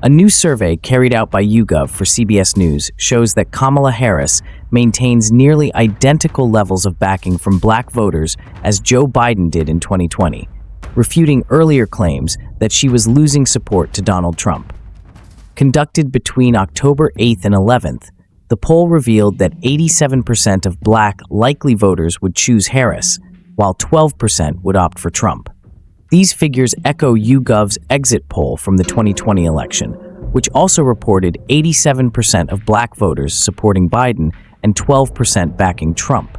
A new survey carried out by YouGov for CBS News shows that Kamala Harris maintains nearly identical levels of backing from black voters as Joe Biden did in 2020, refuting earlier claims that she was losing support to Donald Trump. Conducted between October 8th and 11th, the poll revealed that 87% of black likely voters would choose Harris, while 12% would opt for Trump. These figures echo YouGov's exit poll from the 2020 election, which also reported 87% of black voters supporting Biden and 12% backing Trump.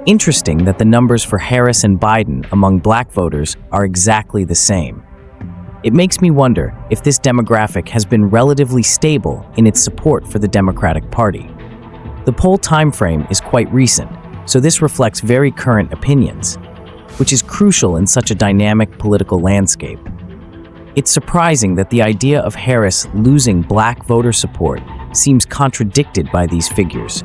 Interesting that the numbers for Harris and Biden among black voters are exactly the same. It makes me wonder if this demographic has been relatively stable in its support for the Democratic Party. The poll timeframe is quite recent, so this reflects very current opinions, which is crucial in such a dynamic political landscape. It's surprising that the idea of Harris losing black voter support seems contradicted by these figures.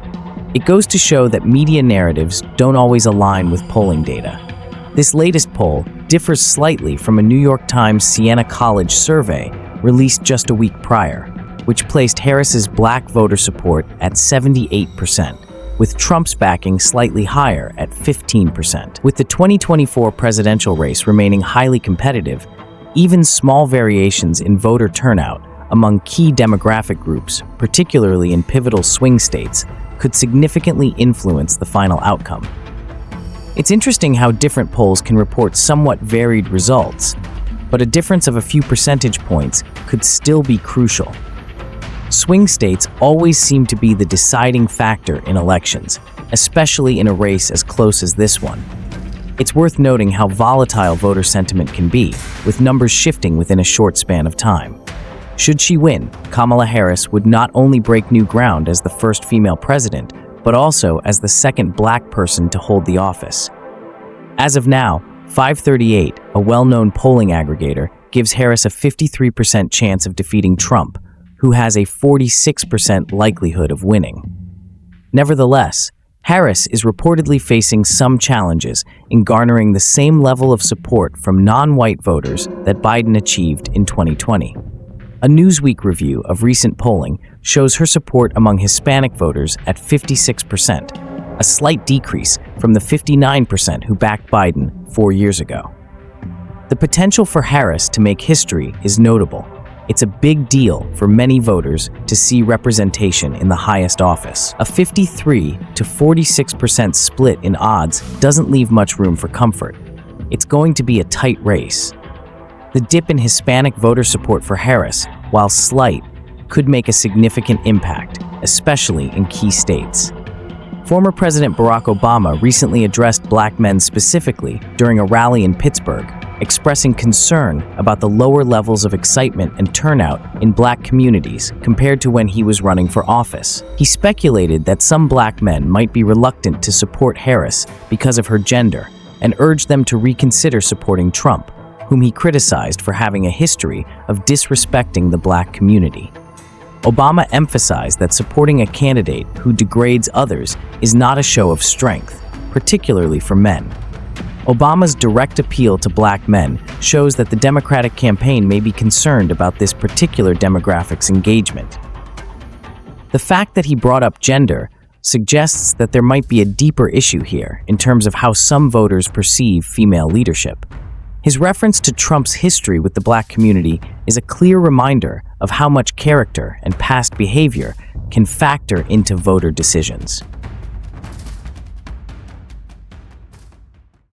It goes to show that media narratives don't always align with polling data. This latest poll differs slightly from a New York Times Siena College survey released just a week prior, which placed Harris's black voter support at 78%. With Trump's backing slightly higher at 15%. With the 2024 presidential race remaining highly competitive, even small variations in voter turnout among key demographic groups, particularly in pivotal swing states, could significantly influence the final outcome. It's interesting how different polls can report somewhat varied results, but a difference of a few percentage points could still be crucial. Swing states always seem to be the deciding factor in elections, especially in a race as close as this one. It's worth noting how volatile voter sentiment can be, with numbers shifting within a short span of time. Should she win, Kamala Harris would not only break new ground as the first female president, but also as the second black person to hold the office. As of now, 538, a well-known polling aggregator, gives Harris a 53% chance of defeating Trump, who has a 46% likelihood of winning. Nevertheless, Harris is reportedly facing some challenges in garnering the same level of support from non-white voters that Biden achieved in 2020. A Newsweek review of recent polling shows her support among Hispanic voters at 56%, a slight decrease from the 59% who backed Biden 4 years ago. The potential for Harris to make history is notable. It's a big deal for many voters to see representation in the highest office. A 53 to 46% split in odds doesn't leave much room for comfort. It's going to be a tight race. The dip in Hispanic voter support for Harris, while slight, could make a significant impact, especially in key states. Former President Barack Obama recently addressed black men specifically during a rally in Pittsburgh, expressing concern about the lower levels of excitement and turnout in black communities compared to when he was running for office. He speculated that some black men might be reluctant to support Harris because of her gender and urged them to reconsider supporting Trump, whom he criticized for having a history of disrespecting the black community. Obama emphasized that supporting a candidate who degrades others is not a show of strength, particularly for men. Obama's direct appeal to black men shows that the Democratic campaign may be concerned about this particular demographic's engagement. The fact that he brought up gender suggests that there might be a deeper issue here in terms of how some voters perceive female leadership. His reference to Trump's history with the black community is a clear reminder of how much character and past behavior can factor into voter decisions.